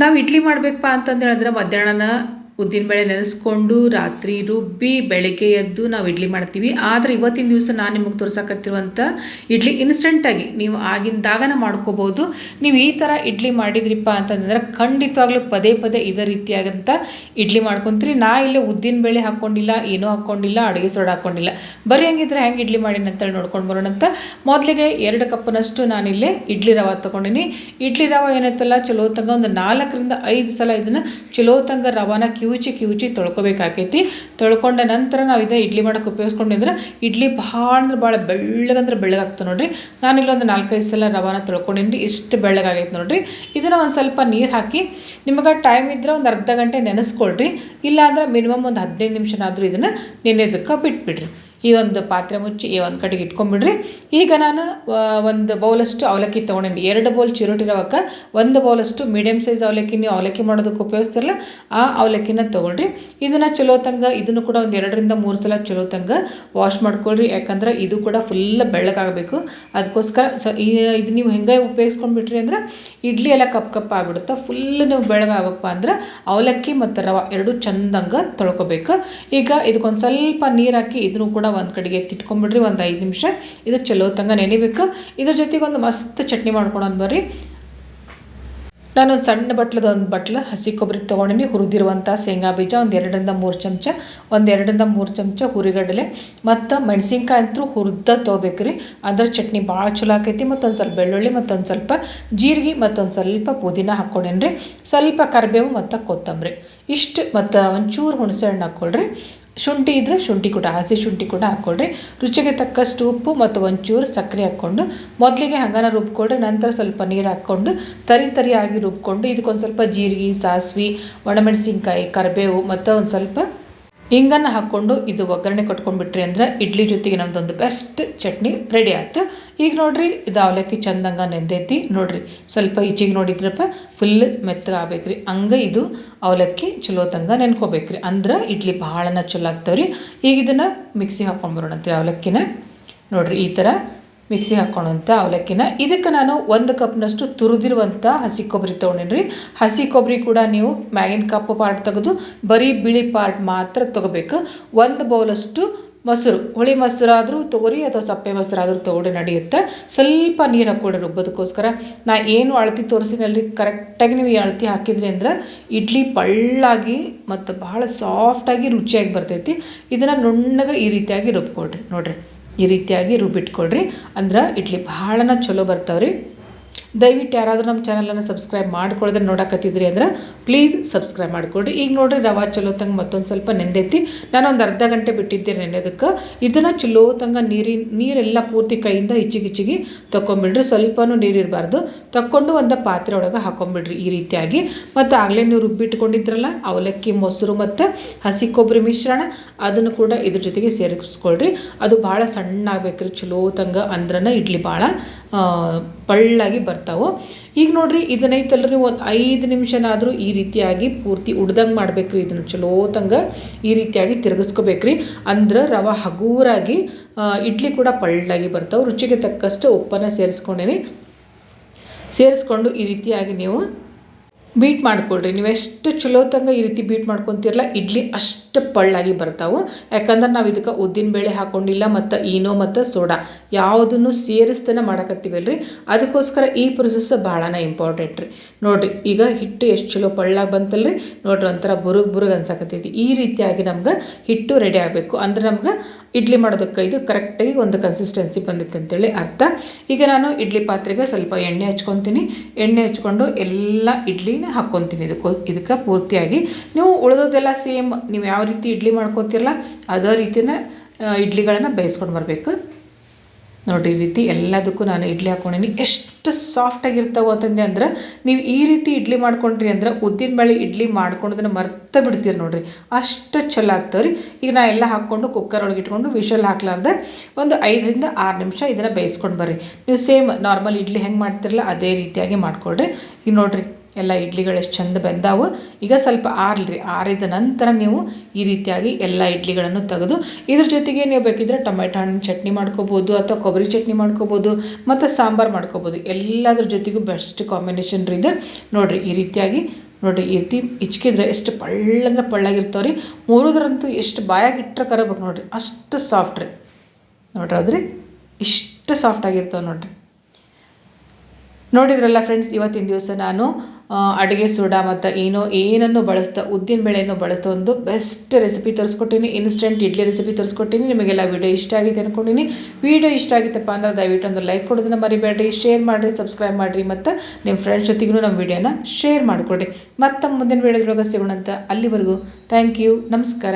ನಾವು ಇಡ್ಲಿ ಮಾಡಬೇಕಪ್ಪ ಅಂತಂದು ಹೇಳಿದ್ರೆ ಮಧ್ಯಾಹ್ನ ಉದ್ದಿನಬೇಳೆ ನೆನೆಸ್ಕೊಂಡು ರಾತ್ರಿ ರುಬ್ಬಿ ಬೆಳಗ್ಗೆ ಎದ್ದು ನಾವು ಇಡ್ಲಿ ಮಾಡ್ತೀವಿ. ಆದರೆ ಇವತ್ತಿನ ದಿವಸ ನಾನು ನಿಮಗೆ ತೋರ್ಸಕತ್ತಿರುವಂಥ ಇಡ್ಲಿ ಇನ್ಸ್ಟೆಂಟಾಗಿ ನೀವು ಆಗಿಂದಾಗನ ಮಾಡ್ಕೋಬೋದು. ನೀವು ಈ ಥರ ಇಡ್ಲಿ ಮಾಡಿದ್ರಿಪ್ಪ ಅಂತಂದ್ರೆ ಖಂಡಿತವಾಗ್ಲೂ ಪದೇ ಪದೇ ಇದೇ ರೀತಿಯಾಗಂಥ ಇಡ್ಲಿ ಮಾಡ್ಕೊತೀರಿ. ನಾ ಇಲ್ಲೇ ಉದ್ದಿನಬೇಳೆ ಹಾಕ್ಕೊಂಡಿಲ್ಲ, ಏನೂ ಹಾಕ್ಕೊಂಡಿಲ್ಲ, ಅಡುಗೆ ಸೋಡಾ ಹಾಕ್ಕೊಂಡಿಲ್ಲ. ಬರೀ ಹಂಗಿದ್ರೆ ಹೆಂಗೆ ಇಡ್ಲಿ ಮಾಡೀನಿ ಅಂತೇಳಿ ನೋಡ್ಕೊಂಡು ಬರೋಣ ಅಂತ ಮೊದಲಿಗೆ 2 ಕಪ್ನಷ್ಟು ನಾನಿಲ್ಲೇ ಇಡ್ಲಿ ರವೆ ತೊಗೊಂಡಿನಿ. ಇಡ್ಲಿ ರವೆ ಏನೈತಲ್ಲ ಚಲೋ ತಂಗ ಒಂದು 4 ರಿಂದ 5 ಸಲ ಇದನ್ನು ಚಲೋ ತಂಗ ರವಾನ ಕಿವುಚಿ ತೊಳ್ಕೊಬೇಕಾಕೈತಿ. ತೊಳ್ಕೊಂಡ ನಂತರ ನಾವು ಇದನ್ನು ಇಡ್ಲಿ ಮಾಡೋಕೆ ಉಪಯೋಗಿಸ್ಕೊಂಡಿದ್ರೆ ಇಡ್ಲಿ ಭಾಳ ಅಂದ್ರೆ ಭಾಳ ಬೆಳ್ಳಗಾಗ್ತದೆ ನೋಡಿರಿ. ನಾನಿಲ್ಲೊಂದು 4-5 ಸಲ ರವಾನ ತೊಳ್ಕೊಂಡಿನಿ. ಇಷ್ಟು ಬೆಳ್ಳಗಾಗೈತೆ ನೋಡಿರಿ. ಇದನ್ನು ಒಂದು ಸ್ವಲ್ಪ ನೀರು ಹಾಕಿ ನಿಮಗೆ ಟೈಮ್ ಇದ್ದರೆ ಒಂದು ಅರ್ಧ ಗಂಟೆ ನೆನೆಸ್ಕೊಳ್ರಿ. ಇಲ್ಲಾಂದ್ರೆ ಮಿನಿಮಮ್ ಒಂದು 15 ನಿಮಿಷನಾದರೂ ಇದನ್ನು ನೆನೆಯೋದಕ್ಕೆ ಬಿಟ್ಬಿಡ್ರಿ. ಈ ಒಂದು ಪಾತ್ರೆ ಮುಚ್ಚಿ ಒಂದು ಕಡೆಗೆ ಇಟ್ಕೊಂಡ್ಬಿಡ್ರಿ. ಈಗ ನಾನು ಒಂದು ಬೌಲಷ್ಟು ಅವಲಕ್ಕಿ ತೊಗೊಂಡಿನಿ. 2 ಬೌಲ್ ಚಿರೋಟಿ ರವಕ್ಕೆ 1 ಬೌಲಷ್ಟು ಮೀಡಿಯಮ್ ಸೈಜ್ ಅವಲಕ್ಕಿ, ನೀವು ಅವಲಕ್ಕಿ ಮಾಡೋದಕ್ಕೆ ಉಪಯೋಗಿಸ್ತಿರಲ್ಲ ಆ ಅವಲಕ್ಕಿನ ತೊಗೊಳ್ರಿ. ಇದನ್ನು ಚಲೋ ತಂಗ ಇದನ್ನು ಕೂಡ ಒಂದು 2 ರಿಂದ 3 ಸಲ ಚಲೋ ತಂಗ ವಾಶ್ ಮಾಡ್ಕೊಳ್ರಿ. ಯಾಕಂದ್ರೆ ಇದು ಕೂಡ ಫುಲ್ ಬೆಳ್ಳಗಾಗಬೇಕು. ಅದಕ್ಕೋಸ್ಕರ ಇದು ನೀವು ಹೆಂಗೆ ಉಪಯೋಗಿಸ್ಕೊಂಡ್ಬಿಟ್ರಿ ಅಂದ್ರೆ ಇಡ್ಲಿ ಎಲ್ಲ ಕಪ್ ಆಗಿಬಿಡುತ್ತೆ. ಫುಲ್ ನೀವು ಬೆಳ್ಳಗಾಗಪ್ಪ ಅಂದ್ರೆ ಅವಲಕ್ಕಿ ಮತ್ತು ರವೆ ಎರಡೂ ಚಂದಂಗೆ ತೊಳ್ಕೊಬೇಕು. ಈಗ ಇದಕ್ಕೊಂದು ಸ್ವಲ್ಪ ನೀರು ಹಾಕಿ ಇದನ್ನು ಕೂಡ ಒಂದು ಕಡೆಗೆ ಎತ್ತಿಟ್ಕೊಂಡ್ಬಿಡ್ರಿ. ಒಂದು 5 ನಿಮಿಷ ಇದು ಚಲೋ ತಂಗ ನೆನಿಬೇಕು. ಇದ್ರ ಜೊತೆಗೆ ಒಂದು ಮಸ್ತ್ ಚಟ್ನಿ ಮಾಡ್ಕೊಳೋದು ಬರ್ರಿ. ನಾನೊಂದು ಸಣ್ಣ ಒಂದು ಬಟ್ಲು ಹಸಿ ಕೊಬ್ಬರಿ ತೊಗೊಂಡಿನಿ. ಹುರಿದಿರುವಂಥ ಶೇಂಗಾ ಬೀಜ ಒಂದು 2 ರಿಂದ 3 ಚಮಚ, ಒಂದು 2 ರಿಂದ 3 ಚಮಚ ಹುರಿಗಡಲೆ ಮತ್ತು ಮೆಣಸಿನ್ಕಾಯಿ ಅಂತೂ ಹುರಿದ ತೊಗೋಬೇಕ್ರಿ. ಅಂದ್ರೆ ಚಟ್ನಿ ಭಾಳ ಚಲೋ ಆಕೈತಿ. ಮತ್ತೊಂದು ಸ್ವಲ್ಪ ಬೆಳ್ಳುಳ್ಳಿ, ಮತ್ತೊಂದು ಸ್ವಲ್ಪ ಜೀರಿಗೆ, ಮತ್ತೊಂದು ಸ್ವಲ್ಪ ಪುದೀನ ಹಾಕ್ಕೊಂಡೇನ್ರಿ. ಸ್ವಲ್ಪ ಕರಿಬೇವು ಮತ್ತು ಕೊತ್ತಂಬರಿ ಇಷ್ಟು, ಮತ್ತು ಒಂಚೂರು ಹುಣಸೆ ಹಣ್ಣು ಹಾಕ್ಕೊಳ್ರಿ. ಶುಂಠಿ ಇದ್ದರೆ ಶುಂಠಿ ಕೂಡ, ಹಸಿ ಶುಂಠಿ ಕೂಡ ಹಾಕ್ಕೊಳ್ರಿ. ರುಚಿಗೆ ತಕ್ಕಷ್ಟು ಉಪ್ಪು ಮತ್ತು ಒಂಚೂರು ಸಕ್ಕರೆ ಹಾಕ್ಕೊಂಡು ಮೊದಲಿಗೆ ಹಂಗನ ರುಬ್ಕೊಳ್ರಿ. ನಂತರ ಸ್ವಲ್ಪ ನೀರು ಹಾಕ್ಕೊಂಡು ತರಿಯಾಗಿ ರುಬ್ಕೊಂಡು ಇದಕ್ಕೊಂದು ಸ್ವಲ್ಪ ಜೀರಿಗೆ, ಸಾಸಿವೆ, ಒಣಮೆಣಸಿನ್ಕಾಯಿ, ಕರಿಬೇವು ಮತ್ತು ಒಂದು ಸ್ವಲ್ಪ ಹಿಂಗನ್ನು ಹಾಕ್ಕೊಂಡು ಇದು ಒಗ್ಗರಣೆ ಕೊಟ್ಕೊಂಡ್ಬಿಟ್ರಿ ಅಂದ್ರೆ ಇಡ್ಲಿ ಜೊತೆಗೆ ನಮ್ಮದೊಂದು ಬೆಸ್ಟ್ ಚಟ್ನಿ ರೆಡಿ ಆಯ್ತು. ಈಗ ನೋಡಿರಿ ಇದು ಅವಲಕ್ಕಿ ಚಂದಂಗೆ ನೆಂದೈತಿ ನೋಡಿರಿ. ಸ್ವಲ್ಪ ಈಚೆಗೆ ನೋಡಿದ್ರಪ್ಪ ಫುಲ್ ಮೆತ್ತಗೆ ಆಗ್ಬೇಕ್ರಿ. ಹಂಗೆ ಇದು ಅವಲಕ್ಕಿ ಚಲೋ ತಂಗ ನೆನ್ಕೋಬೇಕ್ರಿ. ಅಂದ್ರೆ ಇಡ್ಲಿ ಭಾಳನ ಚಲೋ ಆಗ್ತಾವ್ರಿ. ಈಗ ಇದನ್ನು ಮಿಕ್ಸಿಗೆ ಹಾಕ್ಕೊಂಡು ಬರೋಣಂತೀರಿ. ಅವಲಕ್ಕಿನ ನೋಡಿರಿ ಈ ಥರ ಮಿಕ್ಸಿಗೆ ಹಾಕ್ಕೊಳ್ಳೋಂಥ ಅವಲಕ್ಕಿನ. ಇದಕ್ಕೆ ನಾನು 1 ಕಪ್ನಷ್ಟು ತುರಿದಿರುವಂಥ ಹಸಿ ಕೊಬ್ಬರಿ ತೊಗೊಂಡಿನಿ. ಹಸಿ ಕೊಬ್ಬರಿ ಕೂಡ ನೀವು ಮ್ಯಾಗಿನ ಕಪ್ಪು ಪಾರ್ಟ್ ತೆಗೆದು ಬರೀ ಬಿಳಿ ಪಾರ್ಟ್ ಮಾತ್ರ ತೊಗೋಬೇಕು. 1 ಬೌಲಷ್ಟು ಮೊಸರು, ಹುಳಿ ಮೊಸರಾದರೂ ತೊಗೊರಿ ಅಥವಾ ಸಪ್ಪೆ ಮೊಸರಾದರೂ ತೊಗೊಂಡು ನಡೆಯುತ್ತೆ. ಸ್ವಲ್ಪ ನೀರು ಹಾಕ್ಕೊಡ್ರಿ ರುಬ್ಬೋದಕ್ಕೋಸ್ಕರ. ನಾ ಏನು ಅಳತಿ ತೋರಿಸಿನಲ್ಲಿ ಕರೆಕ್ಟಾಗಿ ನೀವು ಈ ಅಳತಿ ಹಾಕಿದ್ರಿ ಅಂದ್ರೆ ಇಡ್ಲಿ ಪಳ್ಳಾಗಿ ಮತ್ತು ಭಾಳ ಸಾಫ್ಟಾಗಿ ರುಚಿಯಾಗಿ ಬರ್ತೈತಿ. ಇದನ್ನು ನುಣ್ಣಗೆ ಈ ರೀತಿಯಾಗಿ ರುಬ್ಕೊಳ್ರಿ. ನೋಡಿರಿ ಈ ರೀತಿಯಾಗಿ ರುಬ್ಬಿಟ್ಕೊಳ್ರಿ. ಅಂದ್ರೆ ಇಡ್ಲಿ ಭಾಳನ ಚಲೋ ಬರ್ತಾವ್ರಿ. ದಯವಿಟ್ಟು ಯಾರಾದರೂ ನಮ್ಮ ಚಾನಲನ್ನು ಸಬ್ಸ್ಕ್ರೈಬ್ ಮಾಡ್ಕೊಳ್ಳೋದ್ರೆ ನೋಡಕತ್ತಿದ್ರಿ ಅಂದ್ರೆ ಪ್ಲೀಸ್ ಸಬ್ಸ್ಕ್ರೈಬ್ ಮಾಡ್ಕೊಳ್ರಿ. ಈಗ ನೋಡಿರಿ ರವೆ ಚಲೋ ತಂಗ ಮತ್ತೊಂದು ಸ್ವಲ್ಪ ನೆಂದೈತಿ. ನಾನು ಒಂದು ಅರ್ಧ ಗಂಟೆ ಬಿಟ್ಟಿದ್ದೆ ನೆನೆಯೋದಕ್ಕೆ. ಇದನ್ನು ಚಲೋ ತಂಗ ನೀರೆಲ್ಲ ಪೂರ್ತಿ ಕೈಯಿಂದ ಇಚ್ಚಿಗೆ ತೊಗೊಂಬಿಡ್ರಿ. ಸ್ವಲ್ಪನೂ ನೀರಿರಬಾರ್ದು. ತಕ್ಕೊಂಡು ಒಂದು ಪಾತ್ರೆ ಒಳಗೆ ಹಾಕೊಂಬಿಡ್ರಿ ಈ ರೀತಿಯಾಗಿ. ಮತ್ತು ಆಗಲೇ ನೀವು ರುಬ್ಬಿಟ್ಕೊಂಡಿದ್ರಲ್ಲ ಅವಲಕ್ಕಿ, ಮೊಸರು ಮತ್ತು ಹಸಿ ಕೊಬ್ಬರಿ ಮಿಶ್ರಣ ಅದನ್ನು ಕೂಡ ಇದ್ರ ಜೊತೆಗೆ ಸೇರಿಸ್ಕೊಳ್ರಿ. ಅದು ಭಾಳ ಸಣ್ಣ ಆಗ್ಬೇಕ್ರಿ ಚಲೋ ತಂಗ. ಅಂದ್ರನ ಇಡ್ಲಿ ಭಾಳ ಪಳ್ಳಾಗಿ ಬರ್ತಾವೆ. ಈಗ ನೋಡ್ರಿ ಇದನ್ನೈತಲ್ರಿ ಒಂದು 5 ನಿಮಿಷನಾದರೂ ಈ ರೀತಿಯಾಗಿ ಪೂರ್ತಿ ಉಡ್ದಂಗೆ ಮಾಡ್ಬೇಕ್ರಿ. ಇದನ್ನು ಚಲೋ ತಂಗ ಈ ರೀತಿಯಾಗಿ ತಿರುಗಿಸ್ಕೋಬೇಕ್ರಿ. ಅಂದ್ರೆ ರವೆ ಹಗೂರಾಗಿ ಇಡ್ಲಿ ಕೂಡ ಪಳ್ಳಾಗಿ ಬರ್ತಾವೆ. ರುಚಿಗೆ ತಕ್ಕಷ್ಟು ಉಪ್ಪನ್ನು ಸೇರಿಸ್ಕೊಂಡು ಈ ರೀತಿಯಾಗಿ ನೀವು ಬೀಟ್ ಮಾಡ್ಕೊಳ್ರಿ. ನೀವು ಎಷ್ಟು ಚಲೋ ತಂಗ ಈ ರೀತಿ ಬೀಟ್ ಮಾಡ್ಕೊತಿರಲ್ಲ ಇಡ್ಲಿ ಅಷ್ಟು ಪಳ್ಳಾಗಿ ಬರ್ತಾವೆ. ಯಾಕಂದ್ರೆ ನಾವು ಇದಕ್ಕೆ ಉದ್ದಿನಬೇಳೆ ಹಾಕ್ಕೊಂಡಿಲ್ಲ ಮತ್ತು ಈನೋ ಮತ್ತು ಸೋಡಾ ಯಾವುದನ್ನು ಸೇರಿಸ್ತಾನೆ ಮಾಡಕತ್ತೀವಲ್ರಿ. ಅದಕ್ಕೋಸ್ಕರ ಈ ಪ್ರೊಸೆಸ್ ಭಾಳನ ಇಂಪಾರ್ಟೆಂಟ್ ರೀ. ನೋಡಿರಿ ಈಗ ಹಿಟ್ಟು ಎಷ್ಟು ಚಲೋ ಪಳ್ಳಾಗಿ ಬಂತಲ್ರಿ. ನೋಡ್ರಿ ಒಂಥರ ಬುರುಗ್ ಅನ್ಸಕತ್ತೈತಿ. ಈ ರೀತಿಯಾಗಿ ನಮ್ಗೆ ಹಿಟ್ಟು ರೆಡಿ ಆಗಬೇಕು. ಅಂದ್ರೆ ನಮ್ಗೆ ಇಡ್ಲಿ ಮಾಡೋದಕ್ಕೆ ಇದು ಕರೆಕ್ಟಾಗಿ ಒಂದು ಕನ್ಸಿಸ್ಟೆನ್ಸಿ ಬಂದಿತ್ತು ಅಂತೇಳಿ ಅರ್ಥ. ಈಗ ನಾನು ಇಡ್ಲಿ ಪಾತ್ರೆಗೆ ಸ್ವಲ್ಪ ಎಣ್ಣೆ ಹಚ್ಕೊತೀನಿ. ಎಣ್ಣೆ ಹಚ್ಕೊಂಡು ಎಲ್ಲ ಇಡ್ಲಿ ಹಾಕ್ಕೊತೀನಿ ಇದಕ್ಕೆ ಪೂರ್ತಿಯಾಗಿ. ನೀವು ಉಳಿದೋದೆಲ್ಲ ಸೇಮ್ ನೀವು ಯಾವ ರೀತಿ ಇಡ್ಲಿ ಮಾಡ್ಕೊತಿರಲ್ಲ ಅದೇ ರೀತಿನ ಇಡ್ಲಿಗಳನ್ನು ಬೇಯಿಸ್ಕೊಂಡು ಬರಬೇಕು. ನೋಡಿರಿ ಈ ರೀತಿ ಎಲ್ಲದಕ್ಕೂ ನಾನು ಇಡ್ಲಿ ಹಾಕ್ಕೊಂಡಿನಿ. ಎಷ್ಟು ಸಾಫ್ಟಾಗಿರ್ತಾವೆ ಅಂತಂದೆ ಅಂದ್ರೆ ನೀವು ಈ ರೀತಿ ಇಡ್ಲಿ ಮಾಡ್ಕೊಂಡ್ರಿ ಅಂದ್ರೆ ಉದ್ದಿನಬೇಳೆ ಇಡ್ಲಿ ಮಾಡ್ಕೊಂಡದನ್ನು ಮರ್ತ ಬಿಡ್ತೀರಿ ನೋಡಿರಿ. ಅಷ್ಟು ಚಲೋ ಆಗ್ತಾವ್ರಿ. ಈಗ ನಾ ಎಲ್ಲ ಹಾಕ್ಕೊಂಡು ಕುಕ್ಕರ್ ಒಳಗೆ ಇಟ್ಕೊಂಡು ವಿಷಲ್ ಹಾಕ್ಲಾರ್ದೆ ಒಂದು 5 ರಿಂದ 6 ನಿಮಿಷ ಇದನ್ನು ಬೇಯಿಸ್ಕೊಂಡು ಬರ್ರಿ. ನೀವು ಸೇಮ್ ನಾರ್ಮಲ್ ಇಡ್ಲಿ ಹೆಂಗೆ ಮಾಡ್ತಿರಲ್ಲ ಅದೇ ರೀತಿಯಾಗಿ ಮಾಡ್ಕೊಳ್ರಿ. ಈಗ ನೋಡಿರಿ ಎಲ್ಲ ಇಡ್ಲಿಗಳು ಎಷ್ಟು ಚಂದ ಬೆಂದಾವು. ಈಗ ಸ್ವಲ್ಪ ಆರಿದ ನಂತರ ನೀವು ಈ ರೀತಿಯಾಗಿ ಎಲ್ಲ ಇಡ್ಲಿಗಳನ್ನು ತೆಗೆದು ಇದ್ರ ಜೊತೆಗೆ ನೀವು ಬೇಕಿದ್ರೆ ಟೊಮೆಟೊ ಹಣ್ಣಿನ ಚಟ್ನಿ ಮಾಡ್ಕೋಬೋದು ಅಥವಾ ಕೊಬ್ಬರಿ ಚಟ್ನಿ ಮಾಡ್ಕೋಬೋದು ಮತ್ತು ಸಾಂಬಾರು ಮಾಡ್ಕೋಬೋದು. ಎಲ್ಲದ್ರ ಜೊತೆಗೂ ಬೆಸ್ಟ್ ಕಾಂಬಿನೇಷನ್ ಇದೆ ನೋಡಿರಿ. ಈ ರೀತಿಯಾಗಿ ನೋಡಿರಿ ಈ ರೀತಿ ಇಚ್ಕಿದ್ರೆ ಎಷ್ಟು ಪಳ್ಳಂದ್ರೆ ಪಳ್ಳಾಗಿರ್ತಾವೆ ರೀ. ಮೂರೋದ್ರಂತೂ ಎಷ್ಟು ಬಾಯಾಗಿ ಇಟ್ಟರೆ ಕರಬೇಕು ನೋಡಿರಿ, ಅಷ್ಟು ಸಾಫ್ಟ್ ರೀ. ನೋಡ್ರಿ ಅದ್ರಿ ಇಷ್ಟು ಸಾಫ್ಟಾಗಿರ್ತಾವೆ ನೋಡಿರಿ. ನೋಡಿದ್ರಲ್ಲ ಫ್ರೆಂಡ್ಸ್, ಇವತ್ತಿನ ದಿವಸ ನಾನು ಅಡುಗೆ ಸೋಡಾ ಮತ್ತು ಏನನ್ನು ಬಳಸ್ತಾ ಉದ್ದಿನಬೇಳೆಯನ್ನು ಬಳಸ್ತಾ ಒಂದು ಬೆಸ್ಟ್ ರೆಸಿಪಿ ತರಿಸ್ಕೊಟ್ಟಿನಿ. ಇನ್ಸ್ಟೆಂಟ್ ಇಡ್ಲಿ ರೆಸಿಪಿ ತರಿಸ್ಕೊಟ್ಟಿನಿ. ನಿಮಗೆಲ್ಲ ವಿಡಿಯೋ ಇಷ್ಟ ಆಗಿದೆ ಅಂದ್ಕೊಂಡಿನಿ. ವಿಡಿಯೋ ಇಷ್ಟ ಆಗಿತ್ತಪ್ಪ ಅಂದ್ರೆ ದಯವಿಟ್ಟು ಒಂದು ಲೈಕ್ ಕೊಡೋದನ್ನ ಮರಿಬೇಡ್ರಿ, ಶೇರ್ ಮಾಡಿರಿ, ಸಬ್ಸ್ಕ್ರೈಬ್ ಮಾಡಿರಿ ಮತ್ತು ನಿಮ್ಮ ಫ್ರೆಂಡ್ಸ್ ಜೊತೆಗೂ ನಮ್ಮ ವಿಡಿಯೋನ ಶೇರ್ ಮಾಡಿಕೊಡ್ರಿ. ಮತ್ತು ಮುಂದಿನ ವಿಡಿಯೋದೊಳಗೆ ಸಿಗೋಣ ಅಂತ. ಅಲ್ಲಿವರೆಗೂ ಥ್ಯಾಂಕ್ ಯು, ನಮಸ್ಕಾರ.